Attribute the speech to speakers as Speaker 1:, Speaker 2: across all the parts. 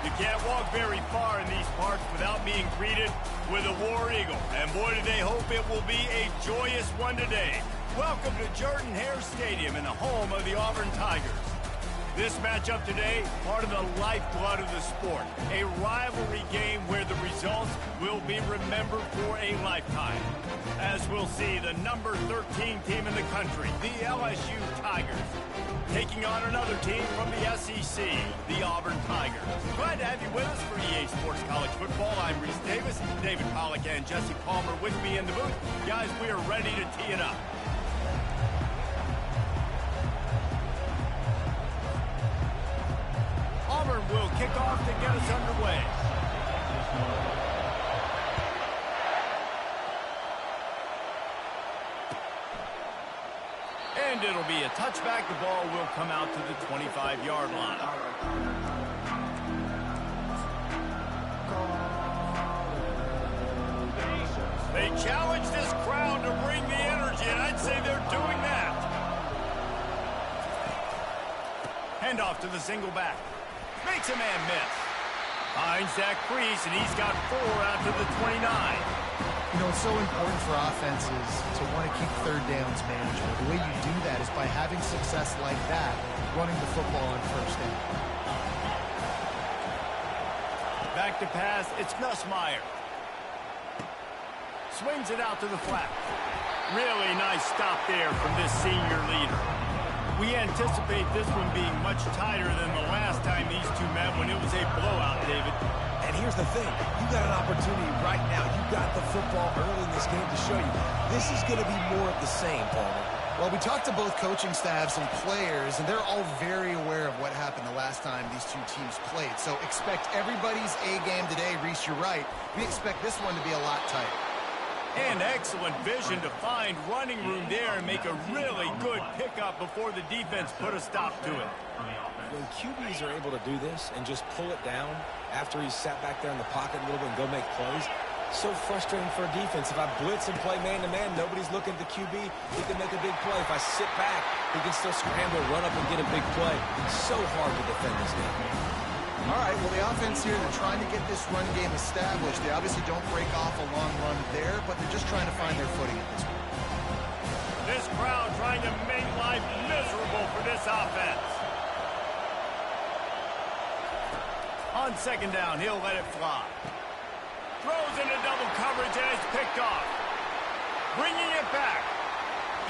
Speaker 1: You can't walk very far in these parts without being greeted with a War Eagle. And boy, do they hope it will be a joyous one today. Welcome to Jordan-Hare Stadium and the home of the Auburn Tigers. This matchup today, part of the lifeblood of the sport. A rivalry game where the results will be remembered for a lifetime. As we'll see, the number 13 team in the country, the LSU Tigers, taking on another team from the SEC, the Auburn Tigers. Glad to have you with us for EA Sports College Football. I'm Reese Davis, David Pollack and Jesse Palmer with me in the booth. Guys, we are ready to tee it up. Auburn will kick off to get us underway. And it'll be a touchback. The ball will come out to the 25-yard line. They challenge this crowd to bring the energy, and I'd say they're doing that. Handoff to the single back. Makes a man miss. Finds that crease, and he's got 4 out to the 29.
Speaker 2: You know, it's so important for offenses to want to keep third downs manageable. The way you do that is by having success like that, running the football on first down.
Speaker 1: Back to pass, it's Nussmeier. Swings it out to the flat. Really nice stop there from this senior leader. We anticipate this one being much tighter than the last time these two met when it was a blowout, David.
Speaker 3: And here's the thing. You got an opportunity right now. You got the football early in this game to show you. This is going to be more of the same, Palmer.
Speaker 2: Well, we talked to both coaching staffs and players, and they're all very aware of what happened the last time these two teams played. So expect everybody's A game today. Reese, you're right. We expect this one to be a lot tighter.
Speaker 1: And excellent vision to find running room there and make a really good pickup before the defense put a stop to it.
Speaker 3: When QBs are able to do this and just pull it down after he's sat back there in the pocket a little bit and go make plays, so frustrating for a defense. If I blitz and play man-to-man, nobody's looking at the QB. He can make a big play. If I sit back, he can still scramble, run up, and get a big play. So hard to defend this game.
Speaker 2: All right, well, the offense here, they're trying to get this run game established. They obviously don't break off a long run there, but they're just trying to find their footing at this point.
Speaker 1: This crowd trying to make life miserable for this offense. On second down, he'll let it fly. Throws into double coverage, and it's picked off. Bringing it back.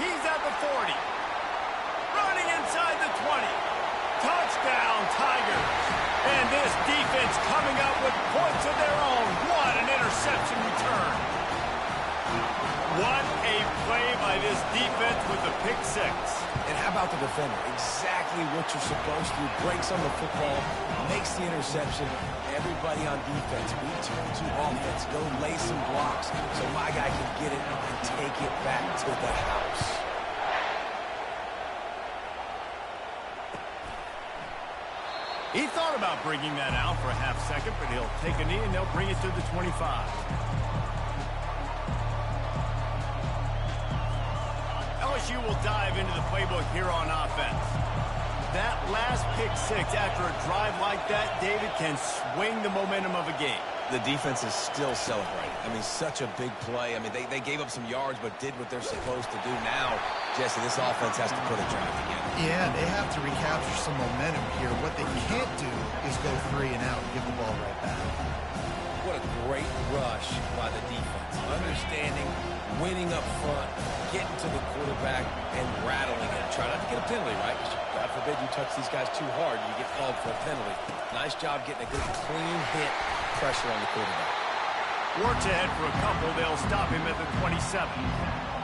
Speaker 1: He's at the 40. Running inside the 20. Touchdown, Tigers. And this defense coming up with points of their own. What an interception return. What a play by this defense with the pick six.
Speaker 3: And how about the defender? Exactly what you're supposed to do. Breaks on the football, makes the interception. Everybody on defense, we turn to offense. Go lay some blocks so my guy can get it and take it back to the house.
Speaker 1: He thought about bringing that out for a half second, but he'll take a knee and they'll bring it to the 25. LSU will dive into the playbook here on offense. That last pick six after a drive like that, David, can swing the momentum of a game.
Speaker 3: The defense is still celebrating. I mean, such a big play. I mean, they gave up some yards but did what they're supposed to do. Now, Jesse, this offense has to put a drive together.
Speaker 2: Yeah, they have to recapture some momentum here. What they can't do is go 3 and out and give the ball right back.
Speaker 3: What a great rush by the defense. Understanding, winning up front, getting to the quarterback, and rattling it. Try not to get a penalty, right? Because God forbid you touch these guys too hard, you get called for a penalty. Nice job getting a good, clean hit, pressure on the quarterback.
Speaker 1: Works ahead for a couple. They'll stop him at the 27.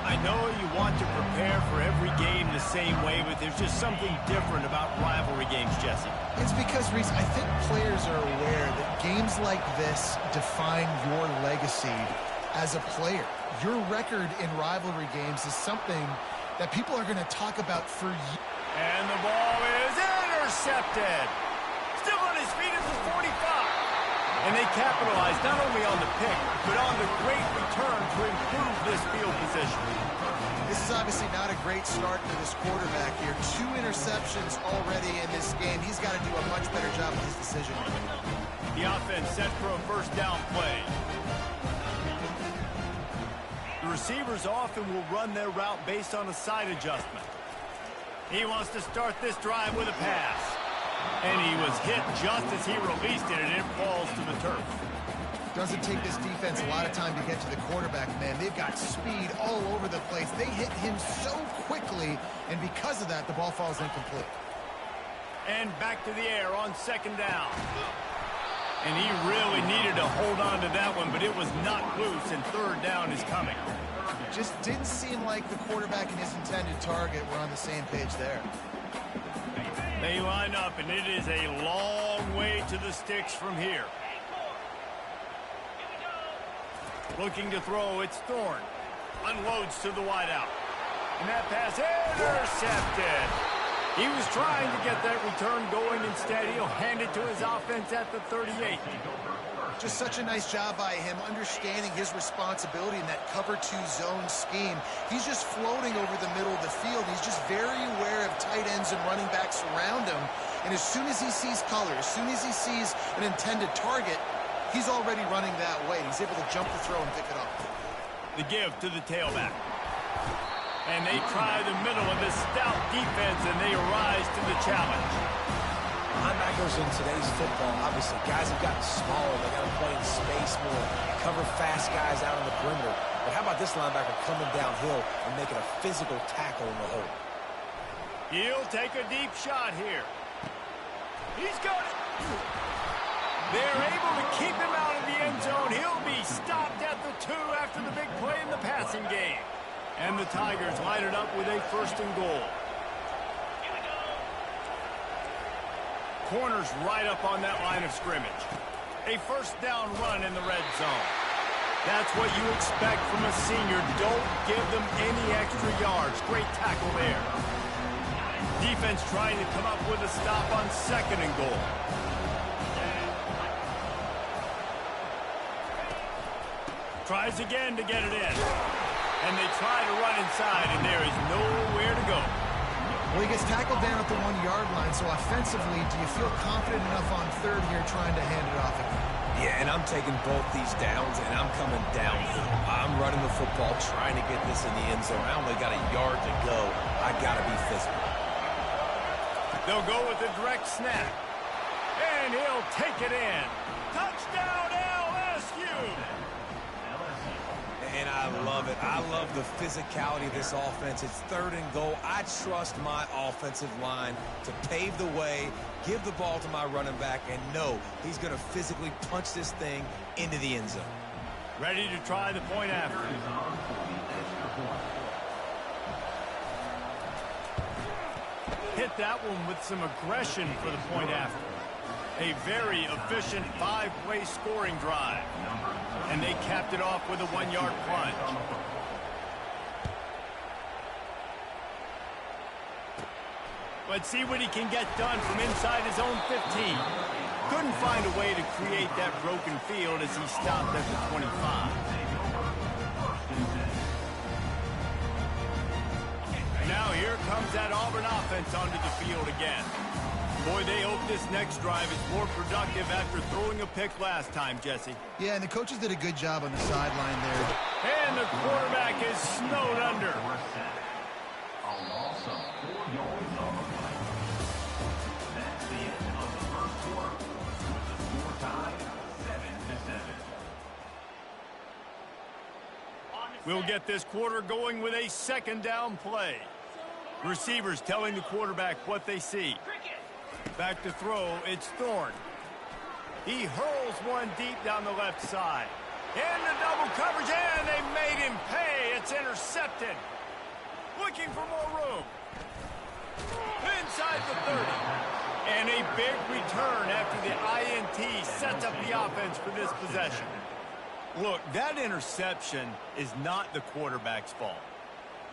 Speaker 1: I know you want to prepare for every game the same way, but there's just something different about rivalry games, Jesse.
Speaker 2: It's because, Reese, I think players are aware that games like this define your legacy as a player. Your record in rivalry games is something that people are going to talk about for years.
Speaker 1: And the ball is intercepted. Still on his feet at the 45. And they capitalize not only on the pick, but on the great return to improve this field position.
Speaker 2: This obviously not a great start to this quarterback here. 2 interceptions already in this game. He's got to do a much better job with his decision.
Speaker 1: The offense set for a first down play. The receivers often will run their route based on a side adjustment. He wants to start this drive with a pass. And he was hit just as he released it, and it falls to the turf.
Speaker 2: Doesn't take this defense a lot of time to get to the quarterback, man. They've got speed all over the place. They hit him so quickly, and because of that, the ball falls incomplete.
Speaker 1: And back to the air on second down. And he really needed to hold on to that one, but it was knocked loose, and third down is coming.
Speaker 2: Just didn't seem like the quarterback and his intended target were on the same page there.
Speaker 1: They line up, and it is a long way to the sticks from here. Looking to throw, it's Thorne. Unloads to the wideout. And that pass intercepted. He was trying to get that return going. Instead, he'll hand it to his offense at the 38.
Speaker 2: Just such a nice job by him understanding his responsibility in that cover 2 zone scheme. He's just floating over the middle of the field. He's just very aware of tight ends and running backs around him. And as soon as he sees color, as soon as he sees an intended target, he's already running that way. He's able to jump the throw and pick it up.
Speaker 1: The give to the tailback. And they try the middle of this stout defense, and they rise to the challenge.
Speaker 3: Linebackers in today's football, obviously, guys have gotten smaller. They got to play in space more, cover fast guys out on the perimeter. But how about this linebacker coming downhill and making a physical tackle in the hole?
Speaker 1: He'll take a deep shot here. He's got it. They're able to keep him out of the end zone. He'll be stopped at the 2 after the big play in the passing game. And the Tigers line it up with a first and goal. Corners right up on that line of scrimmage. A first down run in the red zone. That's what you expect from a senior. Don't give them any extra yards. Great tackle there. Defense trying to come up with a stop on second and goal. Tries again to get it in. And they try to run inside, and there is nowhere to go.
Speaker 2: Well, he gets tackled down at the 1-yard line, so offensively, do you feel confident enough on third here trying to hand it off again?
Speaker 3: Yeah, and I'm taking both these downs, and I'm coming downhill. I'm running the football, trying to get this in the end zone. I only got a yard to go. I got to be physical.
Speaker 1: They'll go with a direct snap. And he'll take it in. Touchdown, LSU!
Speaker 3: And I love it. I love the physicality of this offense. It's third and goal. I trust my offensive line to pave the way, give the ball to my running back, and know he's going to physically punch this thing into the end zone.
Speaker 1: Ready to try the point after. Hit that one with some aggression for the point after. A very efficient 5-play scoring drive. And they capped it off with a 1-yard plunge. Let's see what he can get done from inside his own 15. Couldn't find a way to create that broken field as he stopped at the 25. Now here comes that Auburn offense onto the field again. Boy, they hope this next drive is more productive after throwing a pick last time, Jesse.
Speaker 2: Yeah, and the coaches did a good job on the sideline there.
Speaker 1: And the quarterback is snowed under. We'll get this quarter going with a second down play. Receivers telling the quarterback what they see. Back to throw, it's Thorne. He hurls one deep down the left side. Into double coverage, and they made him pay. It's intercepted. Looking for more room. Inside the 30. And a big return after the INT sets up the offense for this possession. Look, that interception is not the quarterback's fault.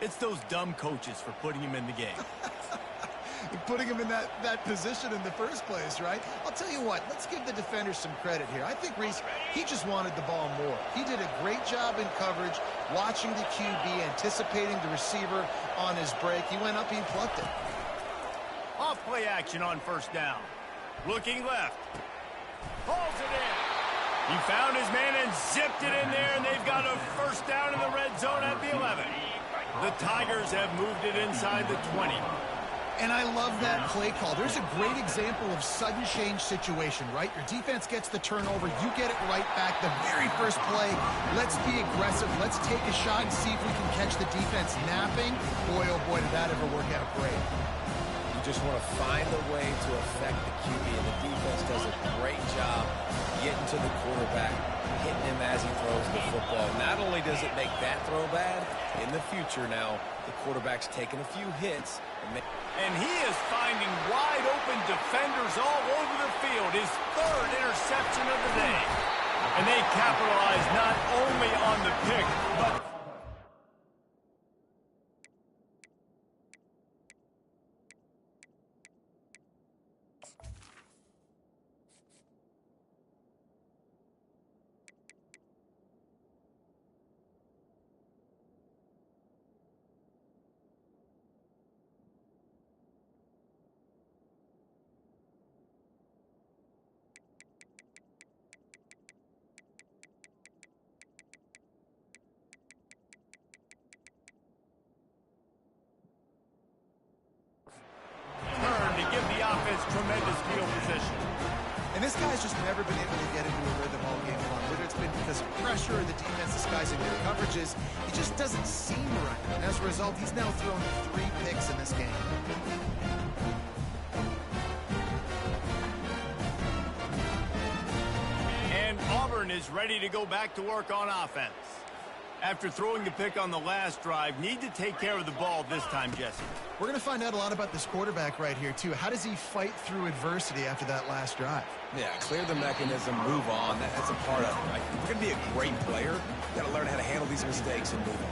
Speaker 1: It's those dumb coaches for putting him in the game.
Speaker 2: putting him in that position in the first place, right? I'll tell you what, let's give the defender some credit here. I think Reese, he just wanted the ball more. He did a great job in coverage, watching the QB, anticipating the receiver on his break. He went up, he plucked it.
Speaker 1: Off play action on first down. Looking left. Pulls it in. He found his man and zipped it in there, and they've got a first down in the red zone at the 11. The Tigers have moved it inside the 20.
Speaker 2: And I love that play call. There's a great example of sudden change situation, right? Your defense gets the turnover. You get it right back. The very first play, let's be aggressive. Let's take a shot and see if we can catch the defense napping. Boy, oh boy, did that ever work out great.
Speaker 3: You just want to find a way to affect the QB, and the defense does a great job getting to the quarterback, hitting him as he throws the football. Not only does it make that throw bad, in the future now, the quarterback's taking a few hits.
Speaker 1: And he is finding wide open defenders all over the field. His third interception of the day. And they capitalize not only on the pick, but... to give the offense tremendous field position.
Speaker 2: And this guy's just never been able to get into a rhythm all game long. Whether it's been because of pressure or the defense disguising their coverages, he just doesn't seem right. And as a result, he's now thrown 3 picks in this game.
Speaker 1: And Auburn is ready to go back to work on offense. After throwing the pick on the last drive, need to take care of the ball this time, Jesse.
Speaker 2: We're going to find out a lot about this quarterback right here, too. How does he fight through adversity after that last drive?
Speaker 3: Yeah, clear the mechanism, move on. That's a part of it, right? If you're going to be a great player, you got to learn how to handle these mistakes and move on.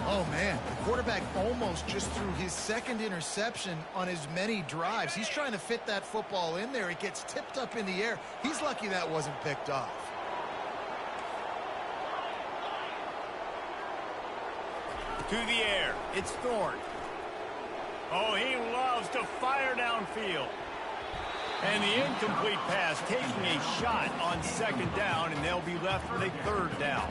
Speaker 2: Oh, man. The quarterback almost just threw his second interception on as many drives. He's trying to fit that football in there. It gets tipped up in the air. He's lucky that wasn't picked off.
Speaker 1: To the air. It's Thorne. Oh, he loves to fire downfield. And the incomplete pass taking a shot on second down, and they'll be left with a third down.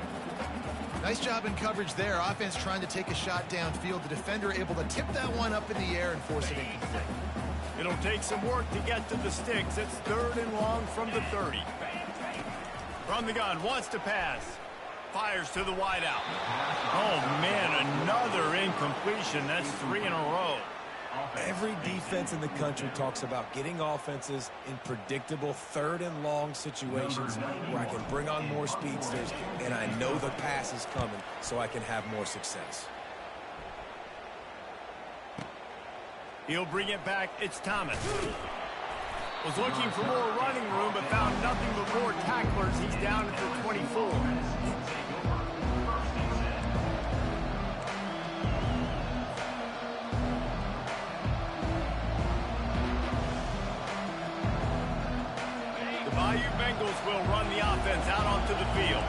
Speaker 2: Nice job in coverage there. Offense trying to take a shot downfield. The defender able to tip that one up in the air and force it incomplete.
Speaker 1: It'll take some work to get to the sticks. It's 3rd and long from the 30. From the gun, wants to pass. Fires to the wideout. Oh, man, another incompletion. That's 3 in a row.
Speaker 3: Every defense in the country talks about getting offenses in predictable 3rd and long situations where I can bring on more speedsters and I know the pass is coming so I can have more success.
Speaker 1: He'll bring it back. It's Thomas. Was looking for more running room but found nothing but more tacklers. He's down at the 24. Bengals will run the offense out onto the field.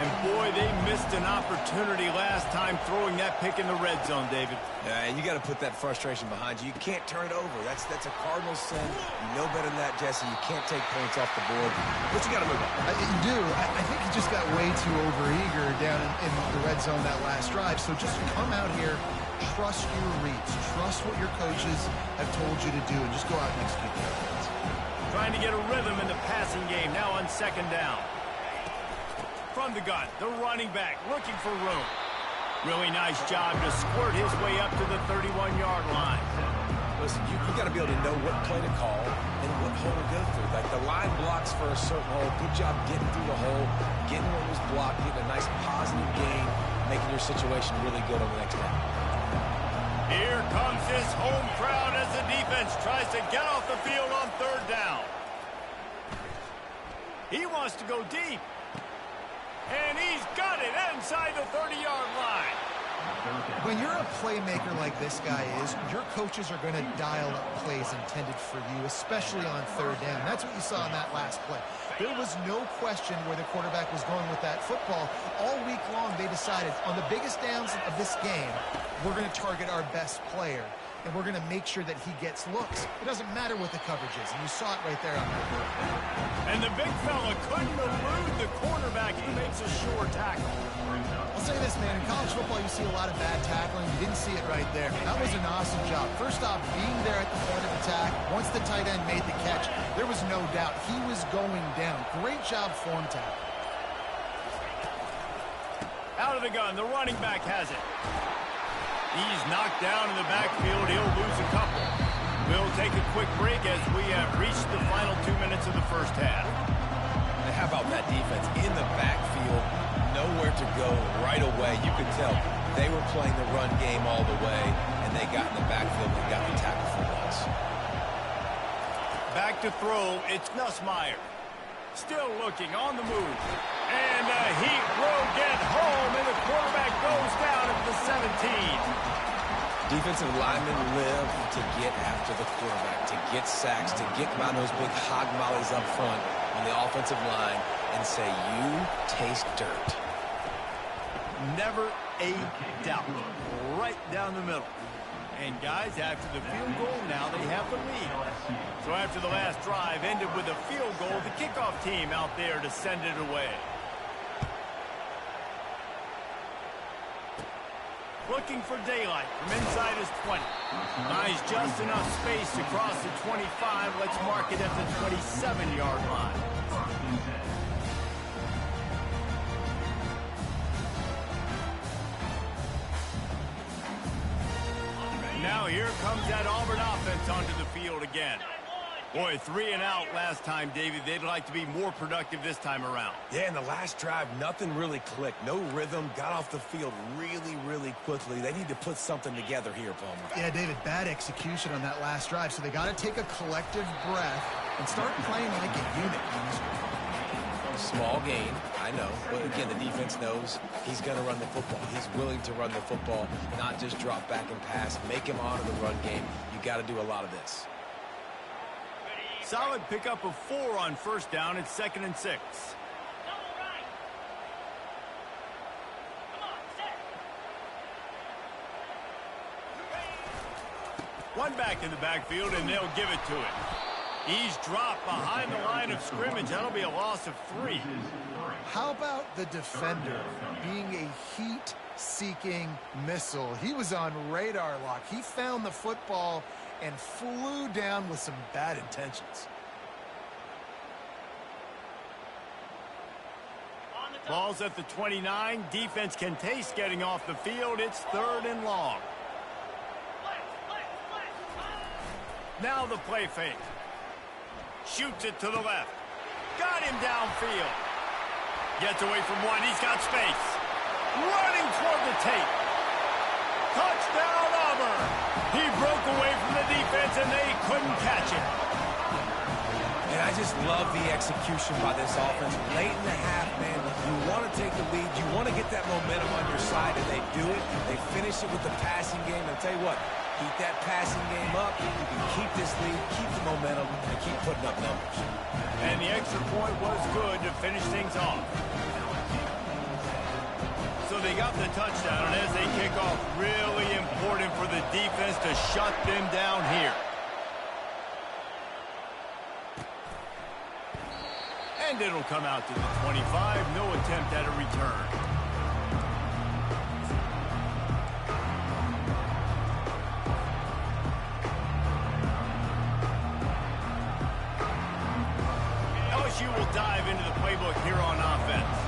Speaker 1: And boy, they missed an opportunity last time throwing that pick in the red zone, David.
Speaker 3: Yeah, and you got to put that frustration behind you. You can't turn it over. That's a cardinal sin. You know better than that, Jesse. You can't take points off the board. But you got to move on.
Speaker 2: You do. I think he just got way too overeager down in the red zone that last drive. So just come out here, trust your reads, trust what your coaches have told you to do, and just go out and execute the offense.
Speaker 1: Trying to get a rhythm in the passing game now on second down. From the gun, the running back looking for room. Really nice job to squirt his way up to the 31-yard line.
Speaker 3: Listen, you got to be able to know what play to call and what hole to go through. Like the line blocks for a certain hole. Good job getting through the hole, getting what was blocked, getting a nice positive gain, making your situation really good on the next down.
Speaker 1: Here comes this home crowd as the defense tries to get off the field on third down. He wants to go deep. And he's got it inside the 30-yard line.
Speaker 2: When you're a playmaker like this guy is, your coaches are going to dial up plays intended for you, especially on third down. That's what you saw in that last play. There was no question where the quarterback was going with that football. All week long, they decided on the biggest downs of this game, we're going to target our best player, and we're going to make sure that he gets looks. It doesn't matter what the coverage is, and you saw it right there on that play.
Speaker 1: And the big fella couldn't elude the cornerback. He makes a sure tackle.
Speaker 2: I'll say this, man. In college football, you see a lot of bad tackling. You didn't see it right there. That was an awesome job. First off, being there at the point of attack. Once the tight end made the catch, there was no doubt he was going down. Great job form tackle.
Speaker 1: Out of the gun, the running back has it. He's knocked down in the backfield. He'll lose a couple. We'll take a quick break as we have reached the final 2 minutes of the first half.
Speaker 3: And how about that defense in the backfield? Nowhere to go right away. You could tell they were playing the run game all the way, and they got in the backfield and got the tackle for loss.
Speaker 1: Back to throw. It's Nussmeier. Still looking on the move. And he will get home, and the quarterback goes down at the 17.
Speaker 3: Defensive linemen live to get after the quarterback, to get sacks, to get around those big hog mollies up front on the offensive line and say, you taste dirt.
Speaker 1: Never a doubt. Right down the middle. And guys, after the field goal, now they have the lead. So after the last drive ended with a field goal, the kickoff team out there to send it away. Looking for daylight from inside his 20. Buys just enough space to cross the 25. Let's mark it at the 27-yard line. Now here comes that Auburn offense onto the field again. Boy, 3 and out last time, David. They'd like to be more productive this time around.
Speaker 3: Yeah, in the last drive, nothing really clicked. No rhythm, got off the field really, really quickly. They need to put something together here, Palmer.
Speaker 2: Yeah, David, bad execution on that last drive. So they got to take a collective breath and start playing like a unit on this one.
Speaker 3: Small gain, I know. But again, the defense knows he's going to run the football. He's willing to run the football, not just drop back and pass, make him honor the run game. You got to do a lot of this.
Speaker 1: Solid pickup of 4 on first down. It's 2nd and 6. One back in the backfield, and they'll give it to him. He's dropped behind the line of scrimmage. That'll be a loss of 3.
Speaker 2: How about the defender being a heat-seeking missile? He was on radar lock. He found the football and flew down with some bad intentions.
Speaker 1: Ball's at the 29. Defense can taste getting off the field. It's 3rd and long. Now the play fake. Shoots it to the left. Got him downfield. Gets away from one. He's got space. Running toward the tape. Touchdown, Auburn. He broke away from the defense, and they couldn't catch it.
Speaker 3: And I just love the execution by this offense. Late in the half, man, you want to take the lead. You want to get that momentum on your side, and they do it. They finish it with the passing game. And I'll tell you what, keep that passing game up. You can keep this lead, keep the momentum, and keep putting up numbers.
Speaker 1: And the extra point was good to finish things off. So they got the touchdown, and as they kick off, really important for the defense to shut them down here. And it'll come out to the 25. No attempt at a return. LSU will dive into the playbook here on offense.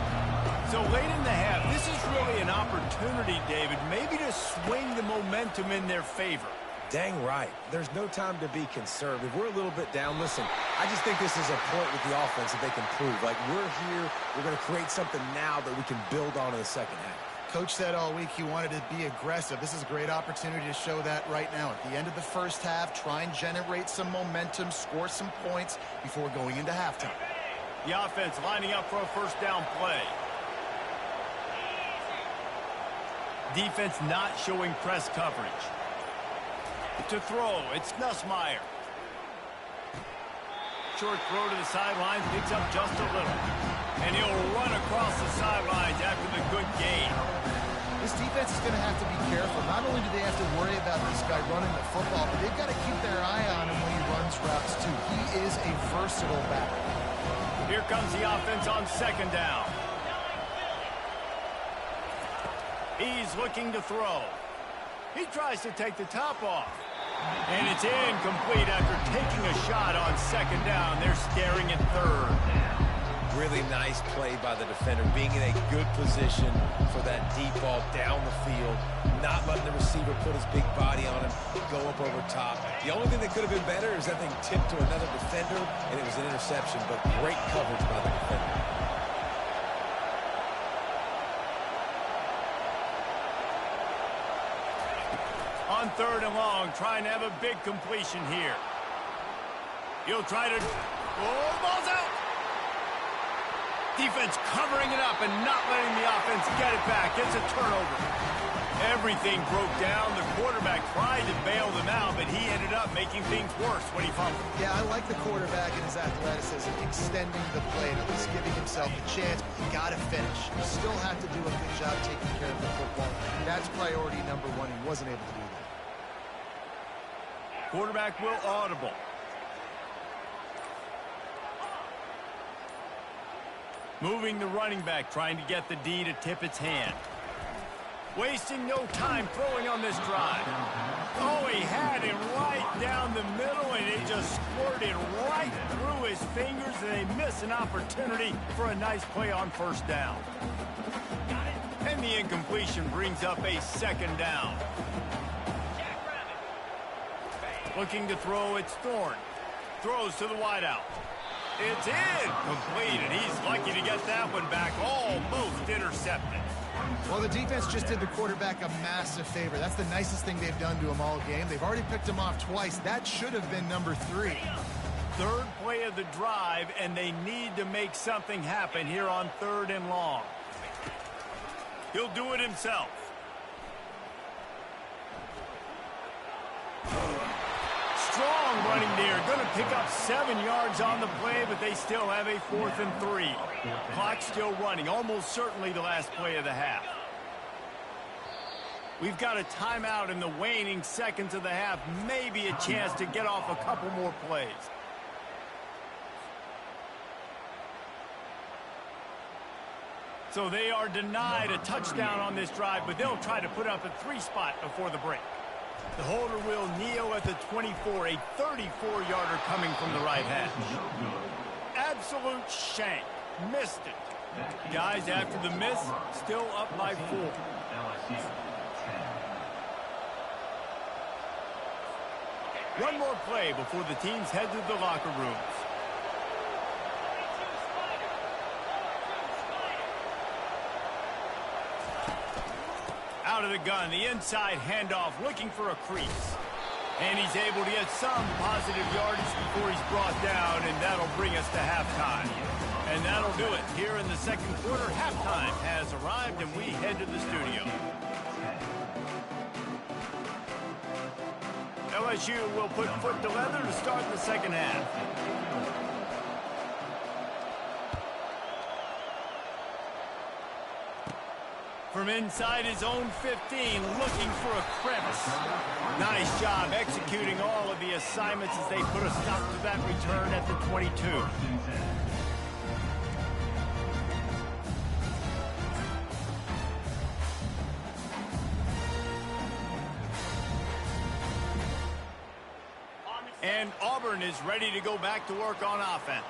Speaker 1: So late in the half, this is really an opportunity, David, maybe to swing the momentum in their favor.
Speaker 3: Dang right. There's no time to be conservative. We're a little bit down. Listen, I just think this is a point with the offense that they can prove. Like, we're here. We're going to create something now that we can build on in the second half.
Speaker 2: Coach said all week he wanted to be aggressive. This is a great opportunity to show that right now. At the end of the first half, try and generate some momentum, score some points before going into halftime.
Speaker 1: The offense lining up for a first down play. Defense not showing press coverage. To throw, it's Nussmeier. Short throw to the sidelines, picks up just a little. And he'll run across the sidelines after the good gain.
Speaker 2: This defense is going to have to be careful. Not only do they have to worry about this guy running the football, but they've got to keep their eye on him when he runs routes too. He is a versatile back.
Speaker 1: Here comes the offense on second down. He's looking to throw. He tries to take the top off. And it's incomplete after taking a shot on second down. They're staring at third.
Speaker 3: Really nice play by the defender, being in a good position for that deep ball down the field, not letting the receiver put his big body on him, go up over top. The only thing that could have been better is that thing tipped to another defender, and it was an interception, but great coverage by the defender.
Speaker 1: On third and long, trying to have a big completion here. He'll try to... Oh, ball's out! Defense covering it up and not letting the offense get it back. It's a turnover. Everything broke down. The quarterback tried to bail them out, but he ended up making things worse when he fumbled.
Speaker 2: Yeah, I like the quarterback and his athleticism, extending the play, at least giving himself a chance, but you got to finish. You still have to do a good job taking care of the football. That's priority number one. He wasn't able to do that.
Speaker 1: Quarterback will audible. Moving the running back, trying to get the D to tip its hand. Wasting no time throwing on this drive. Oh, he had it right down the middle, and it just squirted right through his fingers, and they miss an opportunity for a nice play on first down. And the incompletion brings up a second down. Looking to throw, it's Thorne. Throws to the wideout. It's incomplete, and he's lucky to get that one back, almost intercepted.
Speaker 2: Well, the defense just did the quarterback a massive favor. That's the nicest thing they've done to him all game. They've already picked him off twice. That should have been number 3.
Speaker 1: Third play of the drive, and they need to make something happen here on third and long. He'll do it himself. Strong running there. Going to pick up 7 yards on the play, but they still have a 4th and 3. Clock still running. Almost certainly the last play of the half. We've got a timeout in the waning seconds of the half. Maybe a chance to get off a couple more plays. So they are denied a touchdown on this drive, but they'll try to put up a 3 spot before the break. The holder will kneel at the 24, a 34-yarder coming from the right hash. Absolute shank. Missed it. Guys, after the miss, still up by 4. One more play before the teams head to the locker rooms. Out of the gun, the inside handoff, looking for a crease. And he's able to get some positive yardage before he's brought down, and that'll bring us to halftime. And that'll do it. Here in the second quarter, halftime has arrived, and we head to the studio. LSU will put foot to leather to start the second half. From inside his own 15, looking for a crevice. Nice job executing all of the assignments as they put a stop to that return at the 22. And Auburn is ready to go back to work on offense.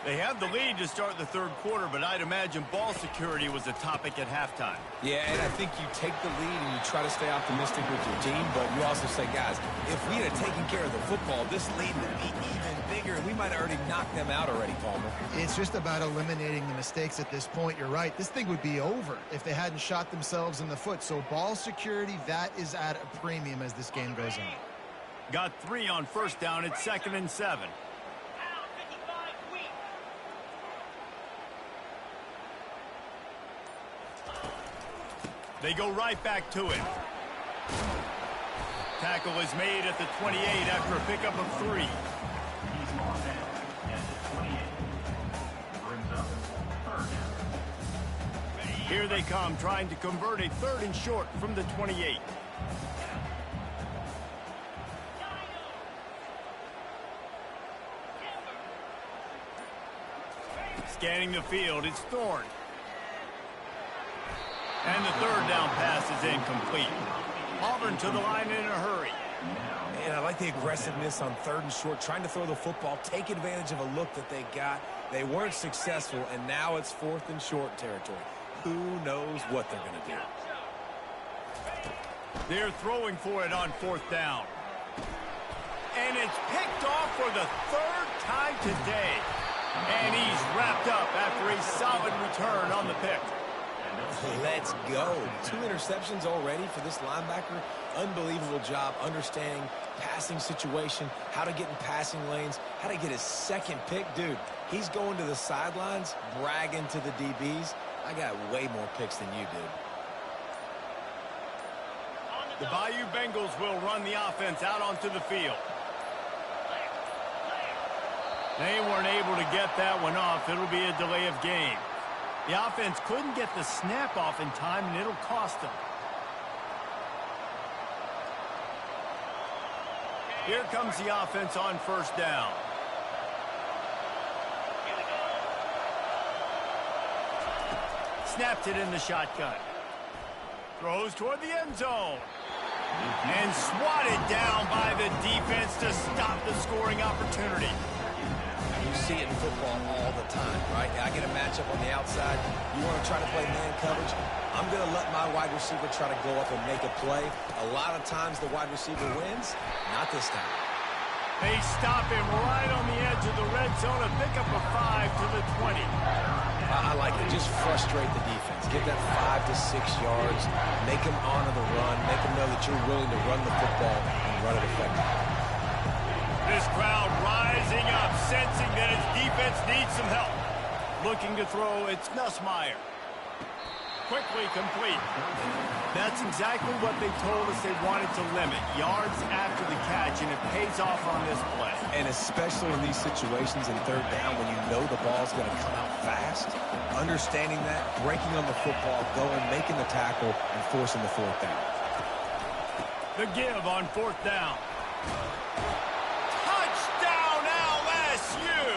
Speaker 1: They have the lead to start the third quarter, but I'd imagine ball security was a topic at halftime.
Speaker 3: Yeah, and I think you take the lead and you try to stay optimistic with your team, but you also say, guys, if we had taken care of the football, this lead would be even bigger, and we might have already knocked them out already, Palmer.
Speaker 2: It's just about eliminating the mistakes at this point. You're right. This thing would be over if they hadn't shot themselves in the foot. So ball security, that is at a premium as this game goes on.
Speaker 1: Got 3 on first down. It's 2nd and 7. They go right back to it. Tackle is made at the 28 after a pickup of 3.
Speaker 4: He's lost down at the 28. Brings up third down.
Speaker 1: Here they come, trying to convert a 3rd and short from the 28. Scanning the field, it's Thorne. And the 3rd down pass is incomplete. Auburn to the line in a hurry.
Speaker 3: And I like the aggressiveness on 3rd and short, trying to throw the football, take advantage of a look that they got. They weren't successful, and now it's 4th and short territory. Who knows what they're going to do?
Speaker 1: They're throwing for it on 4th down. And it's picked off for the 3rd time today. And he's wrapped up after a solid return on the pick.
Speaker 3: Let's go. 2 interceptions already for this linebacker. Unbelievable job understanding passing situation, how to get in passing lanes, how to get his 2nd pick. Dude, he's going to the sidelines, bragging to the DBs. I got way more picks than you did.
Speaker 1: The Bayou Bengals will run the offense out onto the field. They weren't able to get that one off. It'll be a delay of game. The offense couldn't get the snap off in time, and it'll cost them. Here comes the offense on 1st down. Snapped it in the shotgun. Throws toward the end zone. And swatted down by the defense to stop the scoring opportunity.
Speaker 3: You see it in football all the time, right? I get a matchup on the outside. You want to try to play man coverage? I'm going to let my wide receiver try to go up and make a play. A lot of times the wide receiver wins. Not this time.
Speaker 1: They stop him right on the edge of the red zone. A pickup of 5 to the 20.
Speaker 3: I like it. Just frustrate the defense. Get that 5 to 6 yards. Make them honor the run. Make them know that you're willing to run the football and run it effectively.
Speaker 1: This crowd rising up, sensing that its defense needs some help. Looking to throw, it's Nussmeier. Quickly complete. That's exactly what they told us they wanted to limit. Yards after the catch, and it pays off on this play.
Speaker 3: And especially in these situations in 3rd down when you know the ball's going to come out fast, understanding that, breaking on the football, going, making the tackle, and forcing the 4th down.
Speaker 1: The give on 4th down. Touchdown LSU!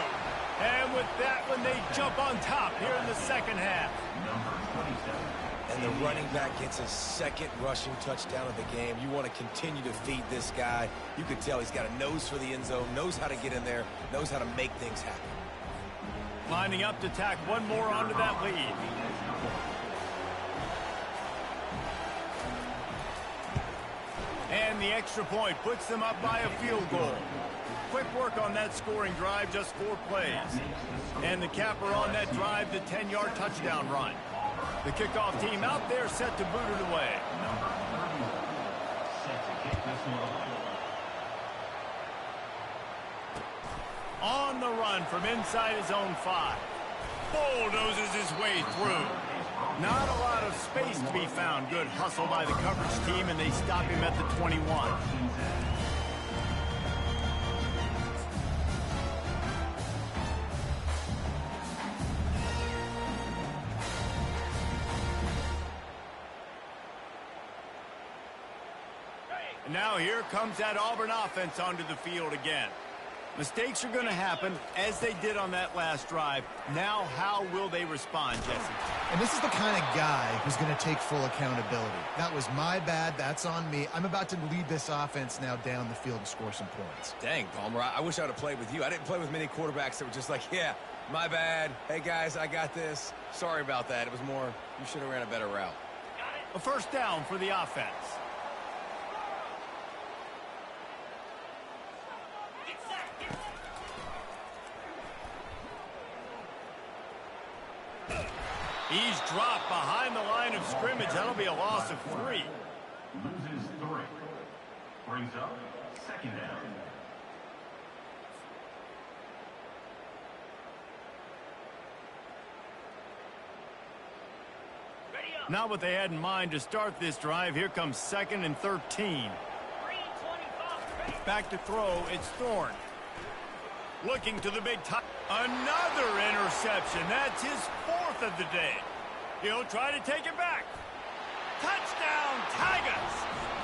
Speaker 1: And with that one, they jump on top here in the 2nd half.
Speaker 3: And the running back gets his 2nd rushing touchdown of the game. You want to continue to feed this guy. You can tell he's got a nose for the end zone, knows how to get in there, knows how to make things happen.
Speaker 1: Lining up to tack one more onto that lead. And the extra point puts them up by a field goal. Quick work on that scoring drive, just 4 plays. And the capper on that drive, the 10-yard touchdown run. The kickoff team out there set to boot it away. On the run from inside his own 5. Bulldozes his way through. Not a lot of space to be found. Good hustle by the coverage team, and they stop him at the 21. And now here comes that Auburn offense onto the field again. Mistakes are going to happen, as they did on that last drive. Now, how will they respond, Jesse?
Speaker 2: And this is the kind of guy who's going to take full accountability. That was my bad. That's on me. I'm about to lead this offense now down the field and score some points.
Speaker 3: Dang, Palmer, I wish I would have played with you. I didn't play with many quarterbacks that were just like, yeah, my bad. Hey, guys, I got this. Sorry about that. It was more, you should have ran a better route.
Speaker 1: A 1st down for the offense. He's dropped behind the line of scrimmage. That'll be a loss of 3.
Speaker 4: Loses 3. Brings up 2nd down. Ready up.
Speaker 1: Not what they had in mind to start this drive. Here comes 2nd and 13. Back to throw, it's Thorne. Looking to the big time. Another interception. That's his 4th of the day. He'll try to take it back. Touchdown, Tigers!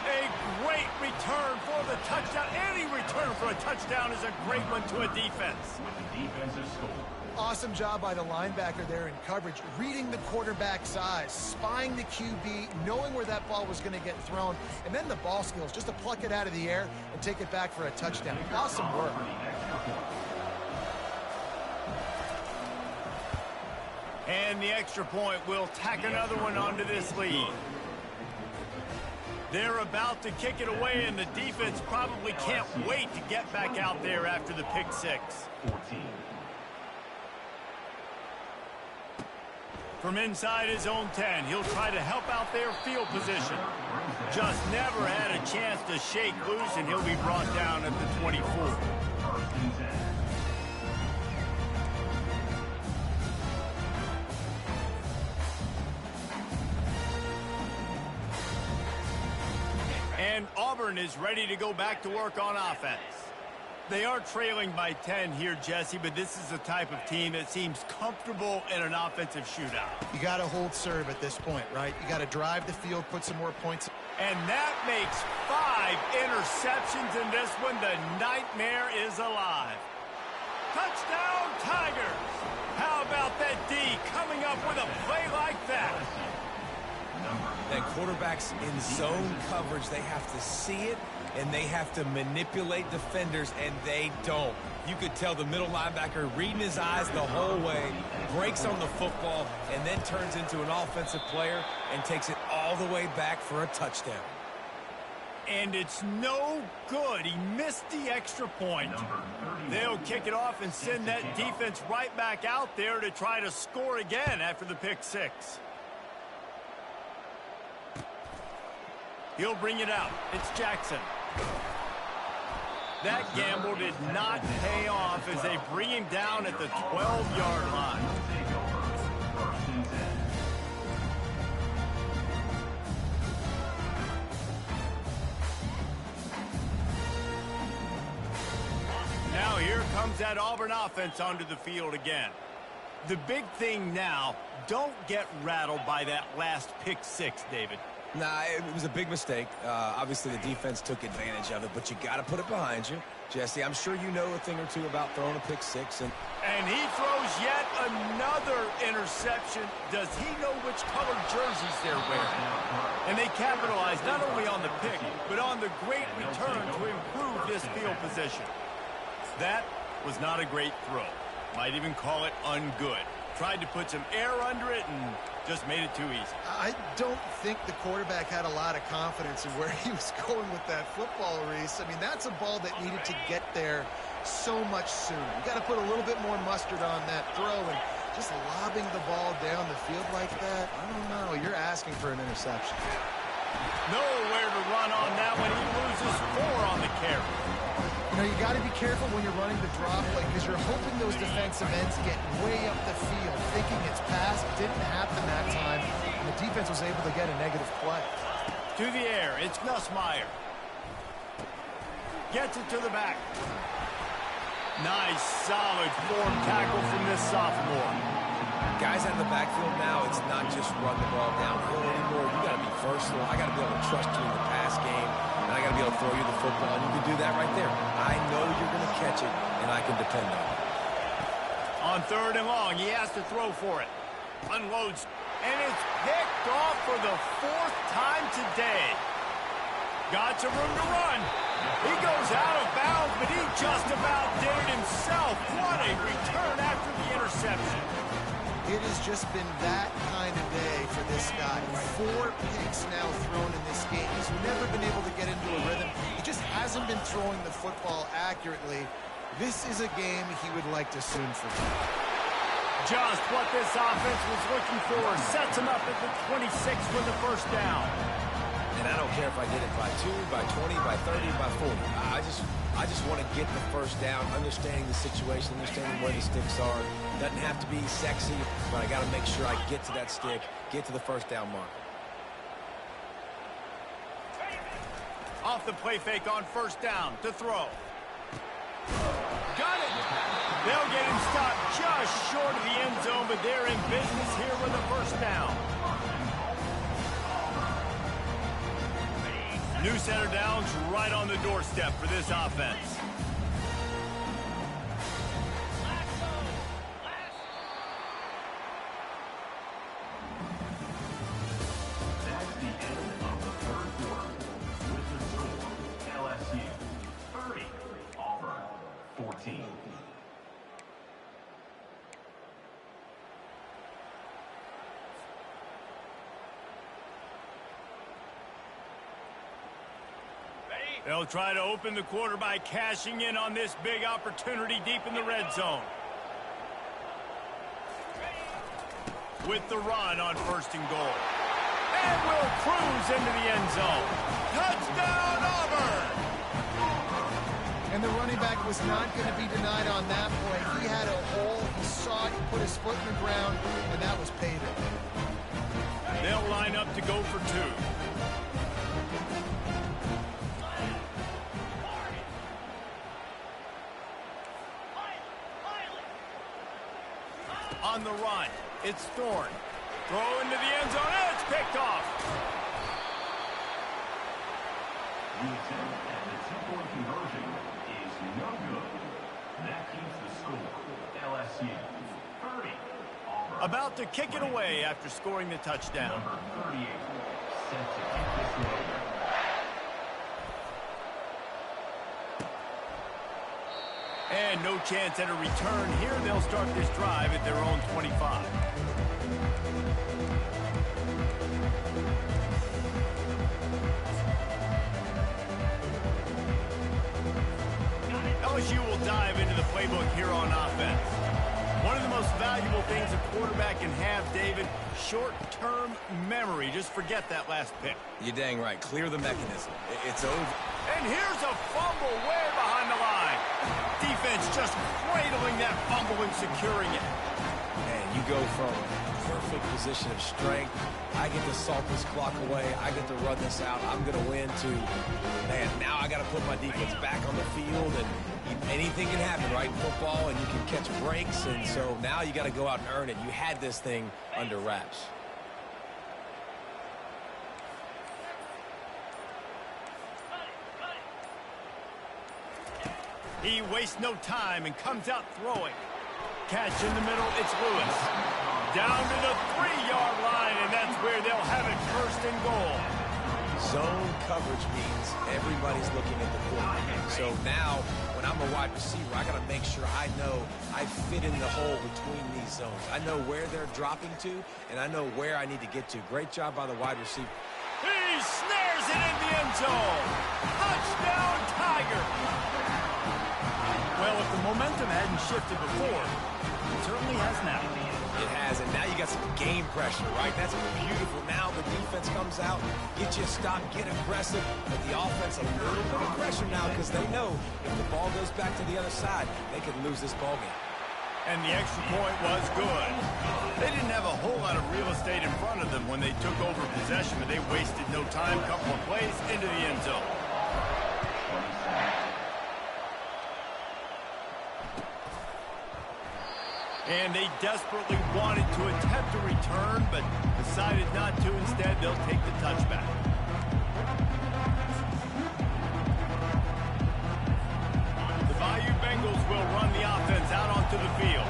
Speaker 1: A great return for the touchdown. Any return for a touchdown is a great one to a defense.
Speaker 4: With the defensive score.
Speaker 2: Awesome job by the linebacker there in coverage, reading the quarterback's eyes, spying the QB, knowing where that ball was going to get thrown, and then the ball skills just to pluck it out of the air and take it back for a touchdown. Awesome work.
Speaker 1: And the extra point will tack another one onto this lead. They're about to kick it away, and the defense probably can't wait to get back out there after the pick six.
Speaker 4: 14.
Speaker 1: From inside his own 10, he'll try to help out their field position. Just never had a chance to shake loose, and he'll be brought down at the 24.
Speaker 4: 1st and 10.
Speaker 1: And Auburn is ready to go back to work on offense. They are trailing by 10 here, Jesse, but this is the type of team that seems comfortable in an offensive shootout.
Speaker 2: You got to hold serve at this point, right? You got to drive the field, put some more points.
Speaker 1: And that makes 5 interceptions in this one. The nightmare is alive. Touchdown, Tigers! How about that D coming up with a play like that?
Speaker 3: And quarterbacks in zone coverage, they have to see it, and they have to manipulate defenders, and they don't. You could tell the middle linebacker reading his eyes the whole way, breaks on the football, and then turns into an offensive player and takes it all the way back for a touchdown.
Speaker 1: And it's no good. He missed the extra point. They'll kick it off and send that defense right back out there to try to score again after the pick six. He'll bring it out. It's Jackson. That gamble did not pay off as they bring him down at the 12-yard line. Now here comes that Auburn offense onto the field again. The big thing now, don't get rattled by that last pick six, David.
Speaker 3: Nah, it was a big mistake. Obviously, the defense took advantage of it, but you got to put it behind you. Jesse, I'm sure you know a thing or two about throwing a pick six. And
Speaker 1: he throws yet another interception. Does he know which color jerseys they're wearing? And they capitalize not only on the pick, but on the great return to improve this field position. That was not a great throw. Might even call it ungood. Tried to put some air under it and just made it too easy.
Speaker 2: I don't think the quarterback had a lot of confidence in where he was going with that football, Reese. I mean, that's a ball that needed to get there so much sooner. You got to put a little bit more mustard on that throw, and just lobbing the ball down the field like that, I don't know. You're asking for an interception.
Speaker 1: Nowhere to run on that one. He loses 4 on the carry.
Speaker 2: You know, you got to be careful when you're running the drop play because you're hoping those defensive ends get way up the field, thinking it's pass. Didn't happen that time, and the defense was able to get a negative play.
Speaker 1: To the air, it's Nussmeier. Gets it to the back. Nice, solid form tackle from this sophomore.
Speaker 3: guys out of the backfield now, it's not just run the ball downhill anymore. You got to be versatile. I got to be able to trust you in the pass game, and I got to be able to throw you the football, and you can do that right there. I know you're going to catch it, and I can depend on it.
Speaker 1: On 3rd and long, he has to throw for it. Unloads, and it's picked off for the 4th time today. Got some room to run. He goes out of bounds, but he just about did it himself. What a return after the interception.
Speaker 2: It has just been that kind of day for this guy. 4 picks now thrown in this game. He's never been able to get into a rhythm. He just hasn't been throwing the football accurately. This is a game he would like to soon forget.
Speaker 1: Just what this offense was looking for. Sets him up at the 26 for the first down.
Speaker 3: And I don't care if I did it by 2, by 20, by 30, by 40. I just want to get the first down, understanding the situation, understanding where the sticks are. Doesn't have to be sexy, but I got to make sure I get to that stick, get to the first down marker.
Speaker 1: Off the play fake on first down to throw. Got it. They'll get him stopped just short of the end zone, but they're in business here with a first down. New center downs right on the doorstep for this offense.
Speaker 4: That's the end of the third quarter. With the score, LSU 30, Auburn 14.
Speaker 1: They'll try to open the quarter by cashing in on this big opportunity deep in the red zone. With the run on first and goal. And will cruise into the end zone. Touchdown, Auburn!
Speaker 2: And the running back was not going to be denied on that play. He had a hole, he saw it, he put his foot in the ground, and that was payday.
Speaker 1: They'll line up to go for two. On the run, it's Thorne. Throw into the end zone, and it's picked off.
Speaker 4: The attempt at the two-point conversion is no good. That keeps the score. LSU 30, Auburn.
Speaker 1: About to kick it away after scoring the touchdown.
Speaker 4: Number 38, set to kick this one over.
Speaker 1: And no chance at a return here. They'll start this drive at their own 25. LSU will dive into the playbook here on offense. One of the most valuable things a quarterback can have, David, short-term memory. Just forget that last pick.
Speaker 3: You're dang right. Clear the mechanism. It's over.
Speaker 1: And here's a fumble way behind the line. Defense just cradling that fumble and securing it.
Speaker 3: And you go from perfect position of strength. I get to salt this clock away. I get to run this out. I'm going to win to, man, now I got to put my defense back on the field. And anything can happen, right, in football, and you can catch breaks. And so now you got to go out and earn it. You had this thing under wraps.
Speaker 1: He wastes no time and comes out throwing. Catch in the middle, it's Lewis. Down to the 3-yard line, and that's where they'll have it first and goal.
Speaker 3: Zone coverage means everybody's looking at the quarterback. So now, when I'm a wide receiver, I got to make sure I know I fit in the hole between these zones. I know where they're dropping to, and I know where I need to get to. Great job by the wide receiver.
Speaker 1: He snares it in the end zone. Touchdown, Tiger. Well, if the momentum hadn't shifted before, it certainly has now.
Speaker 3: It has, and now you got some game pressure, right? That's beautiful. Now the defense comes out, get you a stop, get aggressive, but the offense a little bit of pressure now because they know if the ball goes back to the other side, they could lose this ball game.
Speaker 1: And the extra point was good. They didn't have a whole lot of real estate in front of them when they took over possession, but they wasted no time. Couple of plays into the end zone. And they desperately wanted to attempt a return, but decided not to. Instead, they'll take the touchback. The Bayou Bengals will run the offense out onto the field.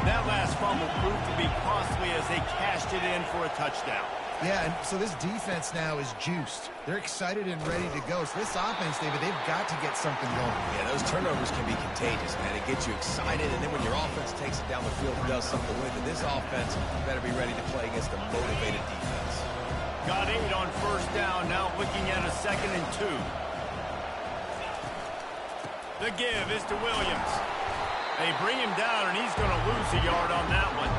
Speaker 1: That last fumble proved to be costly as they cashed it in for a touchdown.
Speaker 2: Yeah, and so this defense now is juiced. They're excited and ready to go. So this offense, David, they've got to get something going.
Speaker 3: Yeah, those turnovers can be contagious, man. It gets you excited, and then when your offense takes it down the field and does something with it, this offense better be ready to play against a motivated defense.
Speaker 1: Got 8 on first down, now looking at a 2nd and 2. The give is to Williams. They bring him down, and he's going to lose a yard on that one.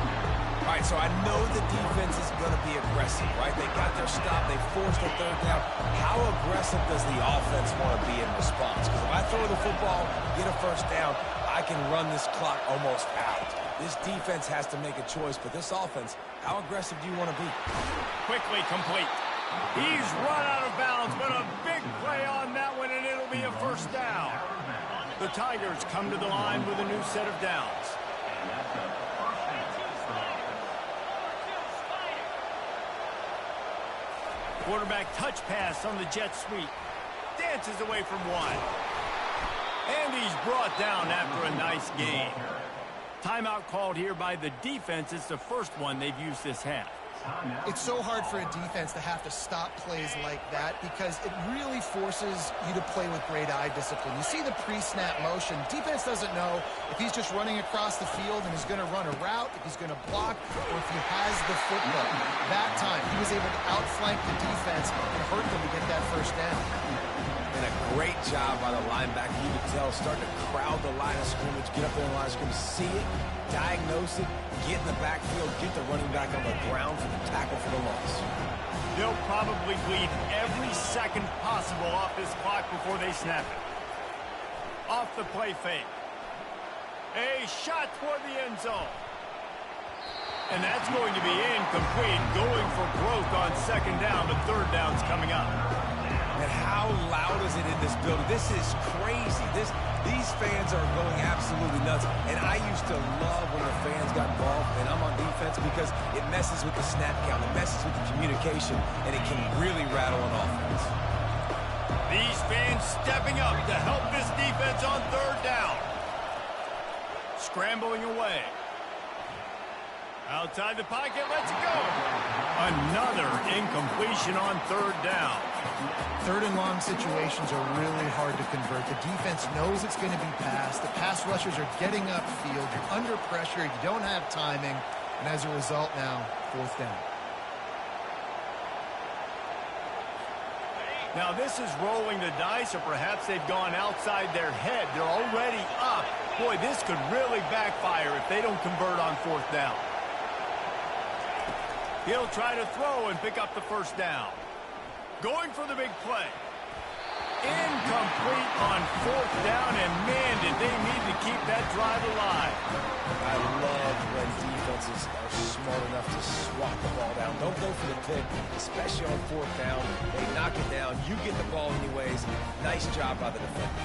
Speaker 3: All right, so I know the defense is going to be aggressive, right? They got their stop. They forced a third down. How aggressive does the offense want to be in response? Because if I throw the football, get a first down, I can run this clock almost out. This defense has to make a choice, but this offense, how aggressive do you want to be?
Speaker 1: Quickly complete. He's run out of bounds, but a big play on that one, and it'll be a first down. The Tigers come to the line with a new set of downs. Quarterback touch pass on the jet sweep. Dances away from one. And he's brought down after a nice gain. Timeout called here by the defense. It's the first one they've used this half.
Speaker 2: It's so hard for a defense to have to stop plays like that because it really forces you to play with great eye discipline. You see the pre-snap motion. Defense doesn't know if he's just running across the field and is going to run a route, if he's going to block, or if he has the football. That time, he was able to outflank the defense and hurt them to get that first down.
Speaker 3: And a great job by the linebacker. You can tell, starting to crowd the line of scrimmage, get up there in the line of scrimmage, see it, diagnose it, get in the backfield, get the running back on the ground for the tackle for the loss.
Speaker 1: They'll probably bleed every second possible off this clock before they snap it. Off the play fake. A shot toward the end zone. And that's going to be incomplete, going for broke on second down, but third down's coming up.
Speaker 3: And how loud is it in this building? This is crazy. These fans are going absolutely nuts. And I used to love when our fans got involved, and I'm on defense, because it messes with the snap count, it messes with the communication, and it can really rattle an offense.
Speaker 1: These fans stepping up to help this defense on third down. Scrambling away. Outside the pocket, let's go. Another incompletion on third down.
Speaker 2: Third and long situations are really hard to convert. The defense knows it's going to be passed. The pass rushers are getting upfield. You're under pressure. You don't have timing. And as a result now, fourth down.
Speaker 1: Now this is rolling the dice, or perhaps they've gone outside their head. They're already up. Boy, this could really backfire if they don't convert on fourth down. He'll try to throw and pick up the first down. Going for the big play. Incomplete on fourth down, and man, did they need to keep that drive alive.
Speaker 3: I love when defenses are smart enough to swat the ball down. Don't go for the pick, especially on fourth down. They knock it down. You get the ball anyways. Nice job by the defender.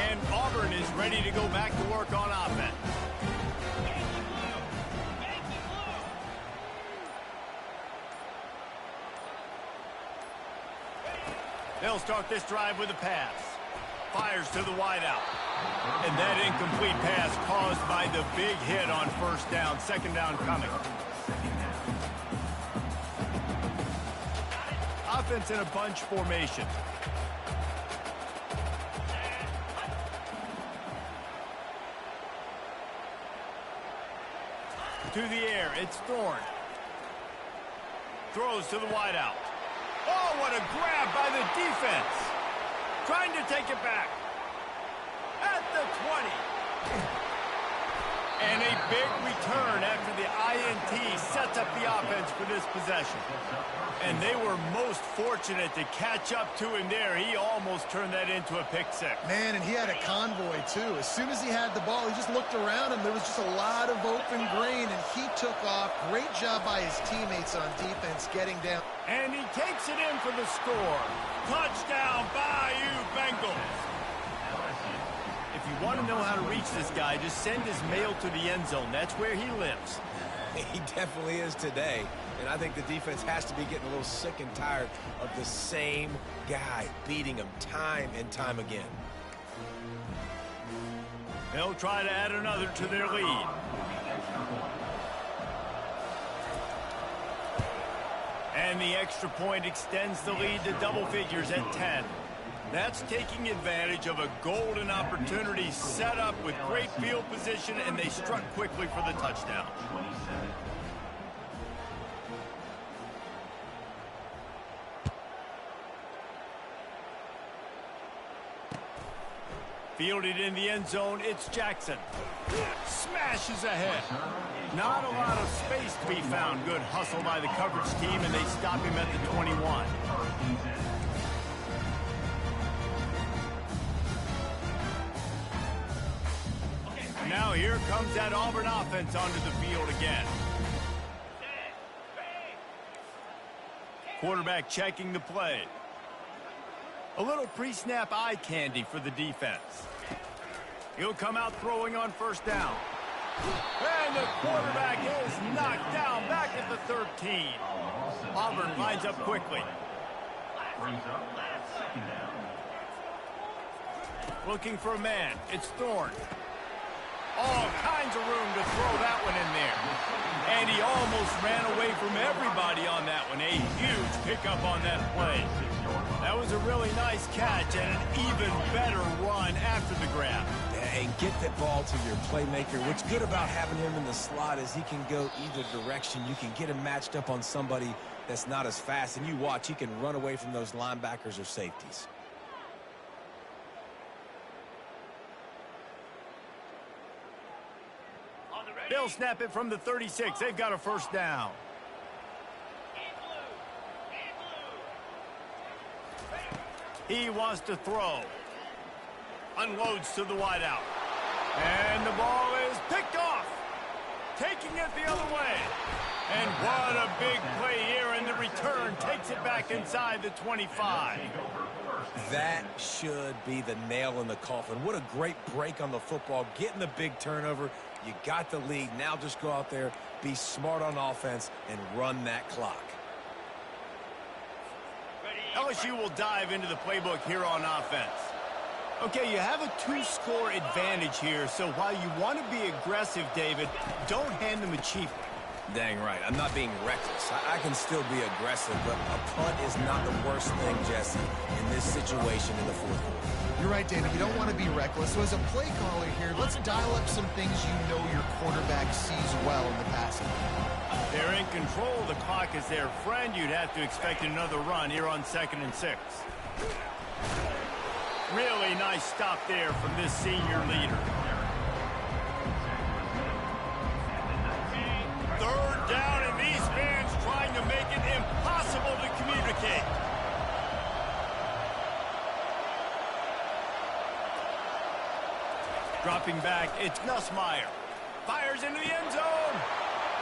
Speaker 1: And Auburn is ready to go back to work on offense. They'll start this drive with a pass. Fires to the wideout. And that incomplete pass caused by the big hit on first down. Second down coming. Offense in a bunch formation. To the air, it's Thorne. Throws to the wideout. Oh, what a grab by the defense. Trying to take it back. At the 20. And a big return after the INT sets up the offense for this possession. And they were most fortunate to catch up to him there. He almost turned that into a pick six.
Speaker 2: Man, and he had a convoy, too. As soon as he had the ball, he just looked around him. There was just a lot of open grain, and he took off. Great job by his teammates on defense getting down.
Speaker 1: And he takes it in for the score. Touchdown, Bayou Bengals. If you want to know how to reach this guy, just send his mail to the end zone. That's where he lives.
Speaker 3: He definitely is today. And I think the defense has to be getting a little sick and tired of the same guy beating him time and time again.
Speaker 1: They'll try to add another to their lead. And the extra point extends the lead to double figures at 10. That's taking advantage of a golden opportunity set up with great field position, and they struck quickly for the touchdown. Fielded in the end zone, it's Jackson. Smashes ahead. Not a lot of space to be found. Good hustle by the coverage team, and they stop him at the 21. Now here comes that Auburn offense onto the field again. Quarterback checking the play. A little pre-snap eye candy for the defense. He'll come out throwing on first down. And the quarterback is knocked down back at the 13. Auburn lines up quickly. Looking for a man. It's Thorne. All kinds of room to throw that one in there. And he almost ran away from everybody on that one. A huge pickup on that play. That was a really nice catch and an even better run after the grab.
Speaker 3: And get that ball to your playmaker. What's good about having him in the slot is he can go either direction. You can get him matched up on somebody that's not as fast. And you watch, he can run away from those linebackers or safeties.
Speaker 1: They'll snap it from the 36. They've got a first down. He wants to throw. Unloads to the wideout. And the ball is picked off. Taking it the other way. And what a big play here, and the return takes it back inside the 25.
Speaker 3: That should be the nail in the coffin. What a great break on the football. Getting the big turnover. You got the lead. Now just go out there, be smart on offense, and run that clock.
Speaker 1: LSU will dive into the playbook here on offense. Okay, you have a 2-score advantage here, so while you want to be aggressive, David, don't hand them a cheap one.
Speaker 3: Dang right. I'm not being reckless. I can still be aggressive, but a punt is not the worst thing, Jesse, in this situation in the fourth quarter.
Speaker 2: You're right, David. You don't want to be reckless. So as a play caller here, let's dial up some things you know your quarterback sees well in the passing game.
Speaker 1: They're in control. The clock is their friend. You'd have to expect another run here on 2nd and 6. Really nice stop there from this senior leader. 3rd down, and these fans trying to make it impossible to communicate. Dropping back, it's Nussmeier. Fires into the end zone.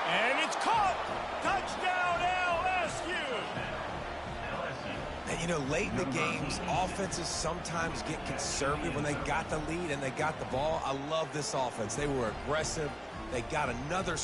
Speaker 1: And it's caught. Touchdown, LSU.
Speaker 3: And, you know, late in the games, offenses sometimes get conservative when they got the lead and they got the ball. I love this offense. They were aggressive. They got another